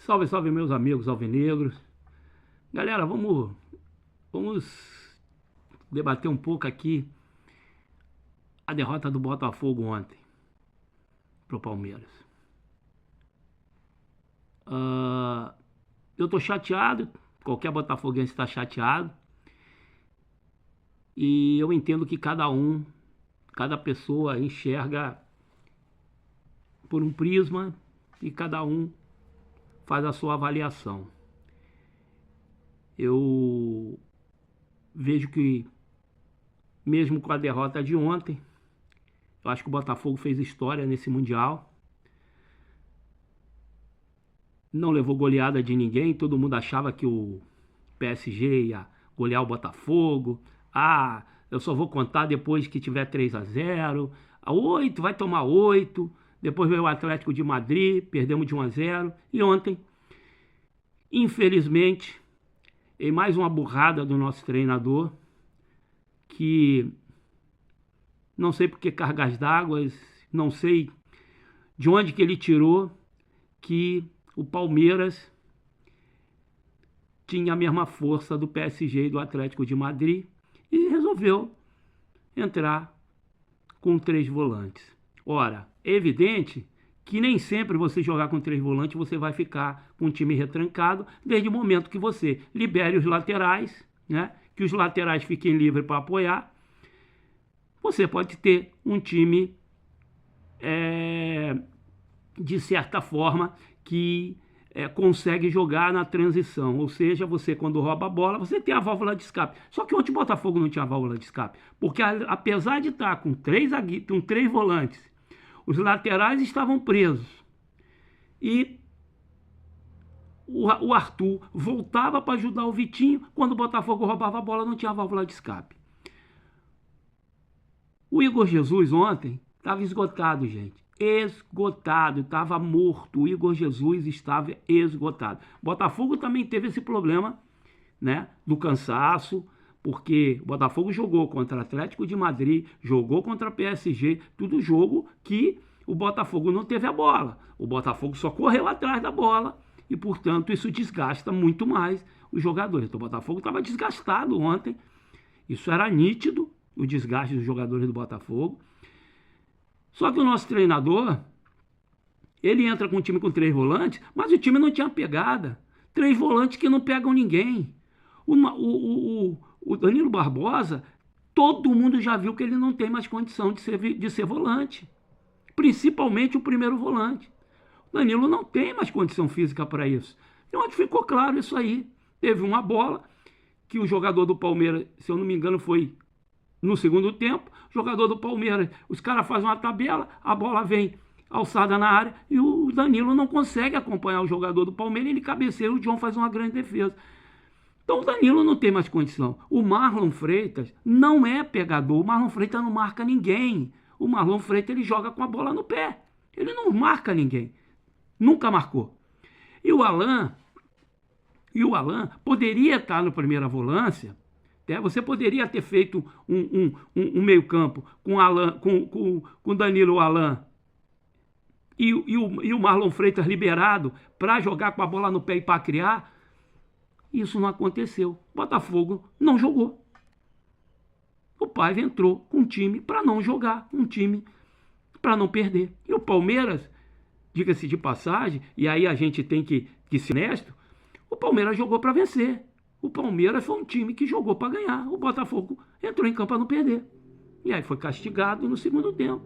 Salve, salve meus amigos alvinegros. Galera, vamos debater um pouco aqui a derrota do Botafogo ontem pro Palmeiras. Eu tô chateado, qualquer botafoguense está chateado. E eu entendo que cada pessoa enxerga por um prisma e cada um faz a sua avaliação. Eu vejo que, mesmo com a derrota de ontem, eu acho que o Botafogo fez história nesse Mundial. Não levou goleada de ninguém, todo mundo achava que o PSG ia golear o Botafogo. Eu só vou contar depois que tiver 3-0. A 8, vai tomar 8. Depois veio o Atlético de Madrid, perdemos de 1-0. E ontem, infelizmente, em mais uma burrada do nosso treinador, que não sei por que cargas d'água, não sei de onde que ele tirou que o Palmeiras tinha a mesma força do PSG e do Atlético de Madrid e resolveu entrar com 3 volantes. Ora, é evidente que nem sempre você jogar com 3 volantes você vai ficar com um time retrancado, desde o momento que você libere os laterais, né? Que os laterais fiquem livres para apoiar. Você pode ter um time, de certa forma, que consegue jogar na transição. Ou seja, você quando rouba a bola, você tem a válvula de escape. Só que ontem o Botafogo não tinha válvula de escape. Porque apesar de estar com 3 volantes, os laterais estavam presos. E o Arthur voltava para ajudar o Vitinho. Quando o Botafogo roubava a bola, não tinha válvula de escape. O Igor Jesus ontem estava esgotado, gente. Esgotado, estava morto. O Igor Jesus estava esgotado. Botafogo também teve esse problema, né, do cansaço, porque o Botafogo jogou contra o Atlético de Madrid, jogou contra o PSG, tudo jogo que o Botafogo não teve a bola. O Botafogo só correu atrás da bola e, portanto, isso desgasta muito mais os jogadores. Então, o Botafogo estava desgastado ontem. Isso era nítido, o desgaste dos jogadores do Botafogo. Só que o nosso treinador, ele entra com um time com 3 volantes, mas o time não tinha pegada. 3 volantes que não pegam ninguém. O Danilo Barbosa, todo mundo já viu que ele não tem mais condição de ser volante. Principalmente o primeiro volante. O Danilo não tem mais condição física para isso. E onde ficou claro isso aí. Teve uma bola que o jogador do Palmeiras, se eu não me engano, foi no segundo tempo. O jogador do Palmeiras, os caras fazem uma tabela, a bola vem alçada na área e o Danilo não consegue acompanhar o jogador do Palmeiras, ele cabeceia, o John faz uma grande defesa. Então o Danilo não tem mais condição. O Marlon Freitas não é pegador, o Marlon Freitas não marca ninguém. O Marlon Freitas ele joga com a bola no pé, ele não marca ninguém, nunca marcou. E o Alan poderia estar no primeira volância. Você poderia ter feito um meio campo com o Danilo, o Alan e o Marlon Freitas liberado para jogar com a bola no pé e para criar. Isso não aconteceu. O Botafogo não jogou. O Paiva entrou com um time para não jogar, um time para não perder. E o Palmeiras, diga-se de passagem, e aí a gente tem que ser honesto, o Palmeiras jogou para vencer. O Palmeiras foi um time que jogou para ganhar. O Botafogo entrou em campo para não perder. E aí foi castigado no segundo tempo.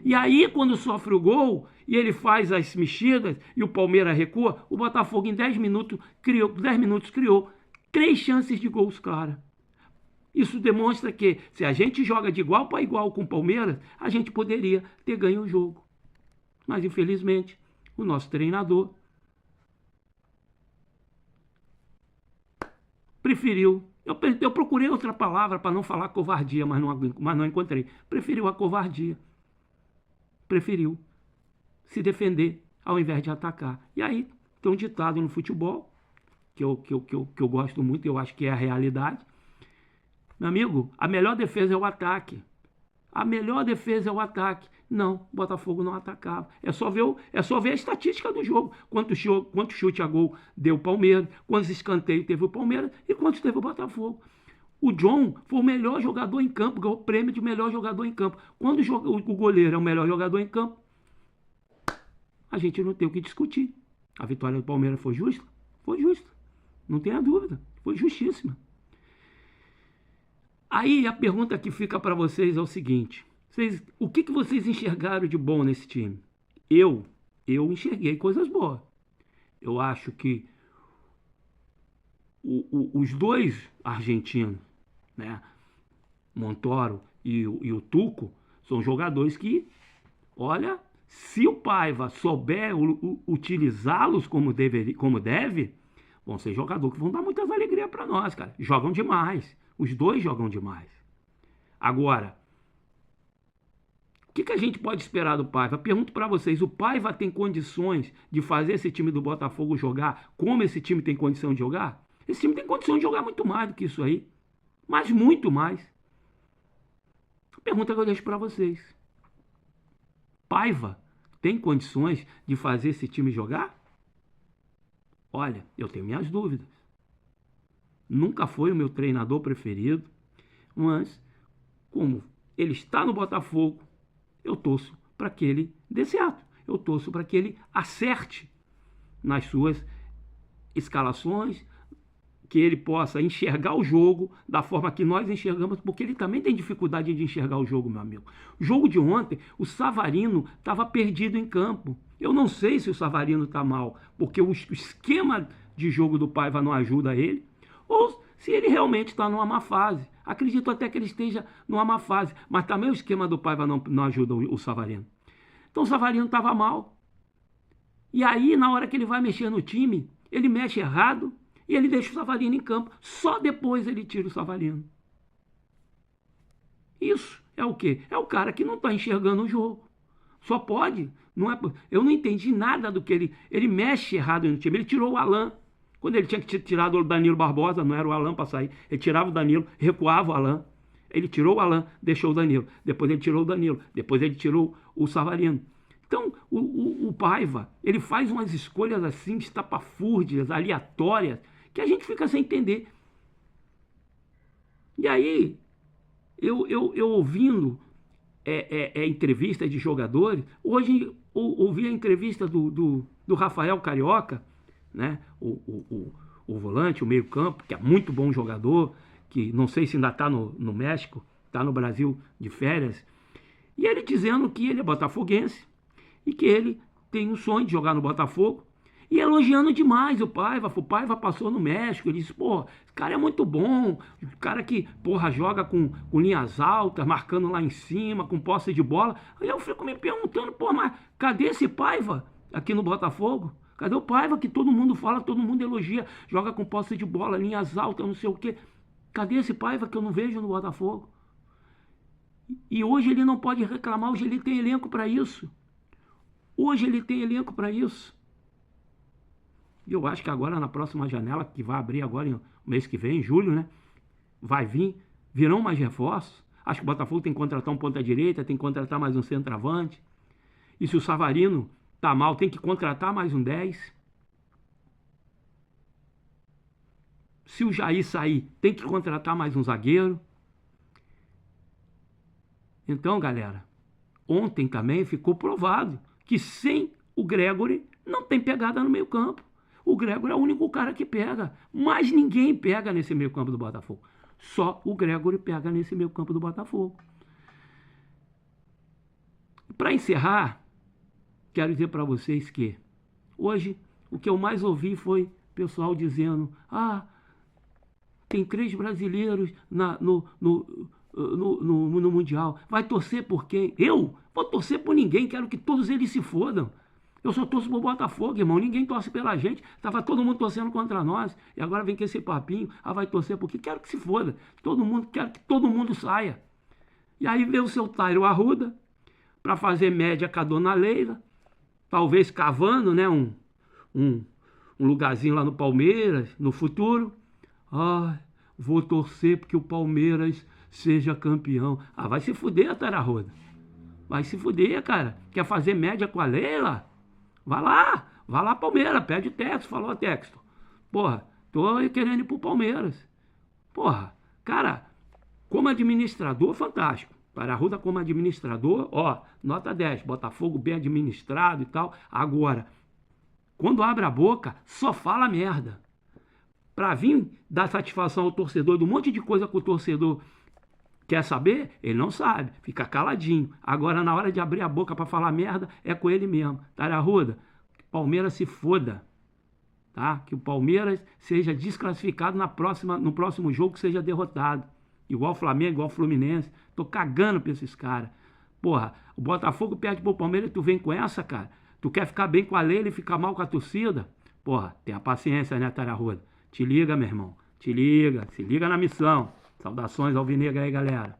E aí, quando sofre o gol e ele faz as mexidas e o Palmeiras recua, o Botafogo em 10 minutos criou 3 chances de gols claras. Isso demonstra que se a gente joga de igual para igual com o Palmeiras, a gente poderia ter ganho o jogo. Mas, infelizmente, o nosso treinador preferiu, eu procurei outra palavra para não falar covardia, mas não encontrei. Preferiu a covardia. Preferiu se defender ao invés de atacar. E aí tem um ditado no futebol, que eu gosto muito, eu acho que é a realidade. Meu amigo, a melhor defesa é o ataque. A melhor defesa é o ataque. Não, o Botafogo não atacava. É só ver a estatística do jogo. Quanto chute a gol deu o Palmeiras, quantos escanteios teve o Palmeiras e quantos teve o Botafogo. O John foi o melhor jogador em campo, ganhou o prêmio de melhor jogador em campo. Quando o goleiro é o melhor jogador em campo, a gente não tem o que discutir. A vitória do Palmeiras foi justa? Foi justa. Não tenha dúvida. Foi justíssima. Aí a pergunta que fica para vocês é o seguinte. O que vocês enxergaram de bom nesse time? Eu enxerguei coisas boas. Eu acho que os dois argentinos, né, Montoro e o Tuco, são jogadores que, olha, se o Paiva souber utilizá-los como deve, vão ser jogadores que vão dar muitas alegrias para nós, cara. Jogam demais. Os dois jogam demais. Agora, o que a gente pode esperar do Paiva? Pergunto para vocês, o Paiva tem condições de fazer esse time do Botafogo jogar como esse time tem condição de jogar? Esse time tem condição de jogar muito mais do que isso aí. Mas muito mais. Pergunta que eu deixo para vocês. Paiva tem condições de fazer esse time jogar? Olha, eu tenho minhas dúvidas. Nunca foi o meu treinador preferido, mas como ele está no Botafogo, eu torço para que ele dê certo. Eu torço para que ele acerte nas suas escalações, que ele possa enxergar o jogo da forma que nós enxergamos, porque ele também tem dificuldade de enxergar o jogo, meu amigo. O jogo de ontem, o Savarino estava perdido em campo. Eu não sei se o Savarino está mal, porque o esquema de jogo do Paiva não ajuda ele, ou se ele realmente está numa má fase. Acredito até que ele esteja numa má fase, mas também o esquema do Paiva não ajuda o Savarino. Então o Savarino estava mal. E aí, na hora que ele vai mexer no time, ele mexe errado, e ele deixa o Savarino em campo. Só depois ele tira o Savarino. Isso é o quê? É o cara que não está enxergando o jogo. Só pode. Eu não entendi nada do que ele mexe errado no time. Ele tirou o Alan. Quando ele tinha que tirar o Danilo Barbosa, não era o Alan para sair. Ele tirava o Danilo, recuava o Alan. Ele tirou o Alan, deixou o Danilo. Depois ele tirou o Danilo. Depois ele tirou o Savarino. Então, o Paiva, ele faz umas escolhas assim, estapafúrdias, aleatórias, que a gente fica sem entender. E aí, eu ouvindo entrevista de jogadores, hoje ouvi a entrevista do Rafael Carioca, né? O volante, o meio campo, que é muito bom jogador, que não sei se ainda está no México, está no Brasil de férias, e ele dizendo que ele é botafoguense, e que ele tem um sonho de jogar no Botafogo, e elogiando demais o Paiva. O Paiva passou no México, ele disse, pô, esse cara é muito bom, o cara que, porra, joga com linhas altas, marcando lá em cima, com posse de bola. Aí eu fico me perguntando, pô, mas cadê esse Paiva aqui no Botafogo? Cadê o Paiva que todo mundo fala, todo mundo elogia, joga com posse de bola, linhas altas, não sei o quê. Cadê esse Paiva que eu não vejo no Botafogo? E hoje ele não pode reclamar, hoje ele tem elenco para isso. Hoje ele tem elenco para isso. E eu acho que agora na próxima janela, que vai abrir agora no mês que vem, em julho, né? Virão mais reforços. Acho que o Botafogo tem que contratar um ponta-direita, tem que contratar mais um centroavante. E se o Savarino tá mal, tem que contratar mais um 10. Se o Jair sair, tem que contratar mais um zagueiro. Então, galera, ontem também ficou provado que sem o Gregory não tem pegada no meio campo. O Gregory é o único cara que pega. Mas ninguém pega nesse meio campo do Botafogo. Só o Gregory pega nesse meio campo do Botafogo. Para encerrar, quero dizer para vocês que hoje o que eu mais ouvi foi pessoal dizendo: tem 3 brasileiros no Mundial. Vai torcer por quem? Eu? Vou torcer por ninguém. Quero que todos eles se fodam. Eu só torço pro Botafogo, irmão. Ninguém torce pela gente. Tava todo mundo torcendo contra nós. E agora vem com esse papinho. Vai torcer por quê? Quero que se foda. Quero que todo mundo saia. E aí veio o seu Tairo Arruda para fazer média com a dona Leila. Talvez cavando, né? Um lugarzinho lá no Palmeiras, no futuro. Vou torcer porque o Palmeiras seja campeão. Vai se fuder, Tairo Arruda. Vai se fuder, cara. Quer fazer média com a Leila? Vai lá, Palmeiras, pede o texto, falou texto. Porra, tô querendo ir pro Palmeiras. Porra, cara, como administrador, fantástico. Arruda como administrador, ó, nota 10, Botafogo bem administrado e tal. Agora, quando abre a boca, só fala merda. Pra vir dar satisfação ao torcedor de um monte de coisa que o torcedor quer saber, ele não sabe, fica caladinho. Agora, na hora de abrir a boca pra falar merda, é com ele mesmo. Arruda, que o Palmeiras se foda. Tá? Que o Palmeiras seja desclassificado no próximo jogo, seja derrotado. Igual o Flamengo, igual o Fluminense. Tô cagando pra esses caras. Porra, o Botafogo perde pro Palmeiras e tu vem com essa, cara. Tu quer ficar bem com a Leila e ficar mal com a torcida? Porra, tenha paciência, né, Tararruda? Te liga, meu irmão. Te liga, se liga na missão. Saudações alvinegra aí, galera.